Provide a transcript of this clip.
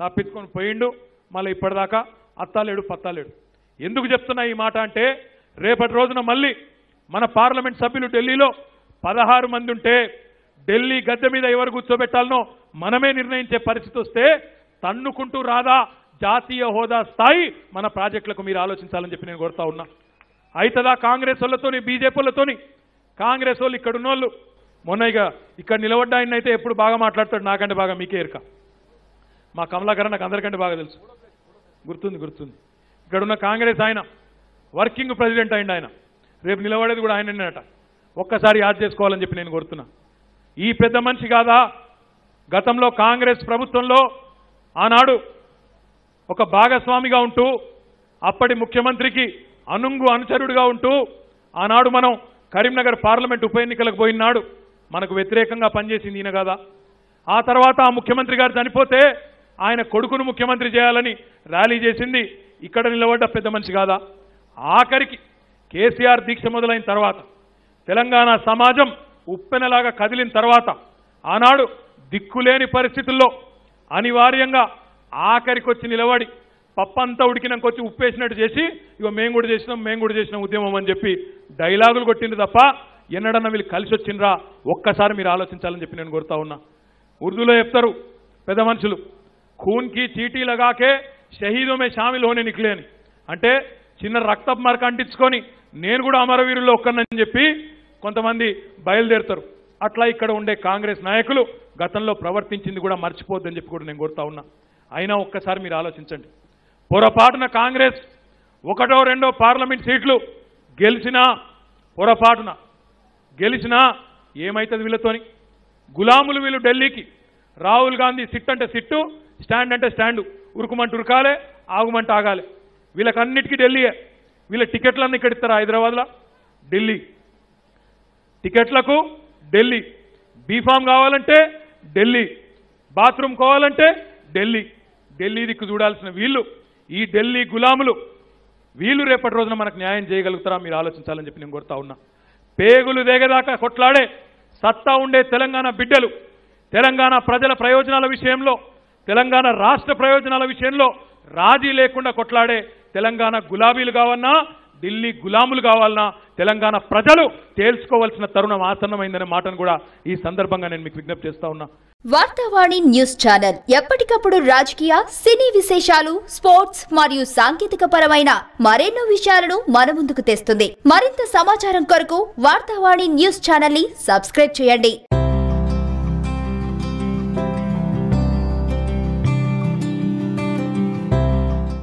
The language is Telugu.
తప్పించుకొని పోయిండు. మళ్ళీ ఇప్పటిదాకా అత్తాలేడు పత్తాలేడు. ఎందుకు చెప్తున్నా ఈ మాట అంటే, రేపటి రోజున మళ్ళీ మన పార్లమెంట్ సభ్యులు ఢిల్లీలో 16 మంది ఉంటే ఢిల్లీ గద్దె మీద ఎవరు కూర్చోబెట్టాలనో మనమే నిర్ణయించే పరిస్థితి వస్తే తన్నుకుంటూ రాదా జాతీయ హోదా స్థాయి మన ప్రాజెక్టులకు మీరు ఆలోచించాలని చెప్పి నేను కోరుతా ఉన్నా. అయితదా కాంగ్రెస్ వాళ్ళతోని బీజేపీ వాళ్ళతోని? కాంగ్రెస్ వాళ్ళు ఇక్కడ ఉన్నోళ్ళు మొన్న ఇక్కడ నిలబడ్డ ఆయన అయితే ఎప్పుడు బాగా మాట్లాడతాడు, నాకంటే బాగా మీకే ఎరక. మా కమలాకర్ నాకు అందరికంటే బాగా తెలుసు, గుర్తుంది. ఇక్కడ ఉన్న కాంగ్రెస్ ఆయన వర్కింగ్ ప్రెసిడెంట్ అయింది. ఆయన రేపు నిలబడేది కూడా ఆయననేనట. ఒక్కసారి యాద్ చేసుకోవాలని చెప్పి నేను కోరుతున్నా. ఈ పెద్ద మనిషి కాదా గతంలో కాంగ్రెస్ ప్రభుత్వంలో ఆనాడు ఒక భాగస్వామిగా ఉంటూ అప్పటి ముఖ్యమంత్రికి అనుచరుడుగా ఉంటూ ఆనాడు మనం కరీంనగర్ పార్లమెంట్ ఉప ఎన్నికలకు పోయినాడు మనకు వ్యతిరేకంగా పనిచేసింది ఈయన కదా. ఆ తర్వాత ఆ ముఖ్యమంత్రి గారు చనిపోతే ఆయన కొడుకును ముఖ్యమంత్రి చేయాలని ర్యాలీ చేసింది ఇక్కడ నిలబడ్డ పెద్ద మనిషి కాదా. ఆఖరికి కేసీఆర్ దీక్ష మొదలైన తర్వాత తెలంగాణ సమాజం ఉప్పెనలాగా కదిలిన తర్వాత ఆనాడు దిక్కులేని పరిస్థితుల్లో అనివార్యంగా ఆఖరికి వచ్చి నిలబడి పప్పంతా ఉడికినాకొచ్చి ఉప్పేసినట్టు చేసి ఇగో మేము కూడా చేసినాం ఉద్యమం అని చెప్పి డైలాగులు కొట్టింది తప్ప ఎన్నడన్నా వీళ్ళు కలిసి వచ్చిండ్రా ఒక్కసారి మీరు ఆలోచించాలని చెప్పి నేను కోరుతా ఉన్నా. ఉర్దూలో చెప్తారు పెద్ద మనుషులు, ఖూన్కి చీటీ లగాకే షహీదో మే షామిల్ హోనే నిక్లే అని. అంటే చిన్న రక్తపు మరక అంటించుకొని నేను కూడా అమరవీరుల్లో ఒక్కనని చెప్పి కొంతమంది బయలుదేరుతారు. అట్లా ఇక్కడ ఉండే కాంగ్రెస్ నాయకులు గతంలో ప్రవర్తించింది కూడా మర్చిపోద్దని చెప్పి కూడా నేను కోరుతా ఉన్నా. అయినా ఒక్కసారి మీరు ఆలోచించండి. పొరపాటున కాంగ్రెస్ 1, 2 పార్లమెంట్ సీట్లు గెలిచినా ఏమైతుంది వీళ్ళతోని? గులాములు వీళ్ళు ఢిల్లీకి. రాహుల్ గాంధీ సిట్ అంటే సిట్టు, స్టాండ్ అంటే స్టాండు, ఉరుకుమంటూ ఉరకాలే, ఆగుమంటే ఆగాలి. వీళ్ళకన్నిటికీ ఢిల్లీయే. వీళ్ళ టికెట్లన్నీ ఇక్కడ ఇస్తారా? హైదరాబాద్లో ఢిల్లీ టికెట్లకు ఢిల్లీ, బీఫామ్ కావాలంటే ఢిల్లీ, బాత్రూమ్ కావాలంటే ఢిల్లీ దిక్కు చూడాల్సిన వీళ్ళు, ఈ ఢిల్లీ గులాములు వీళ్ళు రేపటి రోజున మనకు న్యాయం చేయగలుగుతారా? మీరు ఆలోచించాలని చెప్పి నేను కోరుతా ఉన్నా. పేగులు దేగదాకా కొట్లాడే సత్తా ఉండే తెలంగాణ బిడ్డలు, తెలంగాణ ప్రజల ప్రయోజనాల విషయంలో, తెలంగాణ రాష్ట్ర ప్రయోజనాల విషయంలో రాజీ లేకుండా కొట్లాడే తెలంగాణ గులాబీలు కావాలన్నా ఢిల్లీ గులాములు కావాలన్నా తెలంగాణ ప్రజలు తేల్చుకోవాల్సిన తరుణం ఆసన్నమైందనే మాటను కూడా ఈ సందర్భంగా నేను మీకు విజ్ఞప్తి చేస్తా ఉన్నా. వార్తావాణి న్యూస్ ఛానల్ ఎప్పటికప్పుడు రాజకీయ, సినీ విశేషాలు, స్పోర్ట్స్ మరియు సాంకేతిక పరమైన మరెన్నో విషయాలను మన ముందుకు తెస్తుంది. మరింత సమాచారం కొరకు వార్తావాణి న్యూస్ ఛానల్ ని సబ్స్క్రైబ్ చేయండి.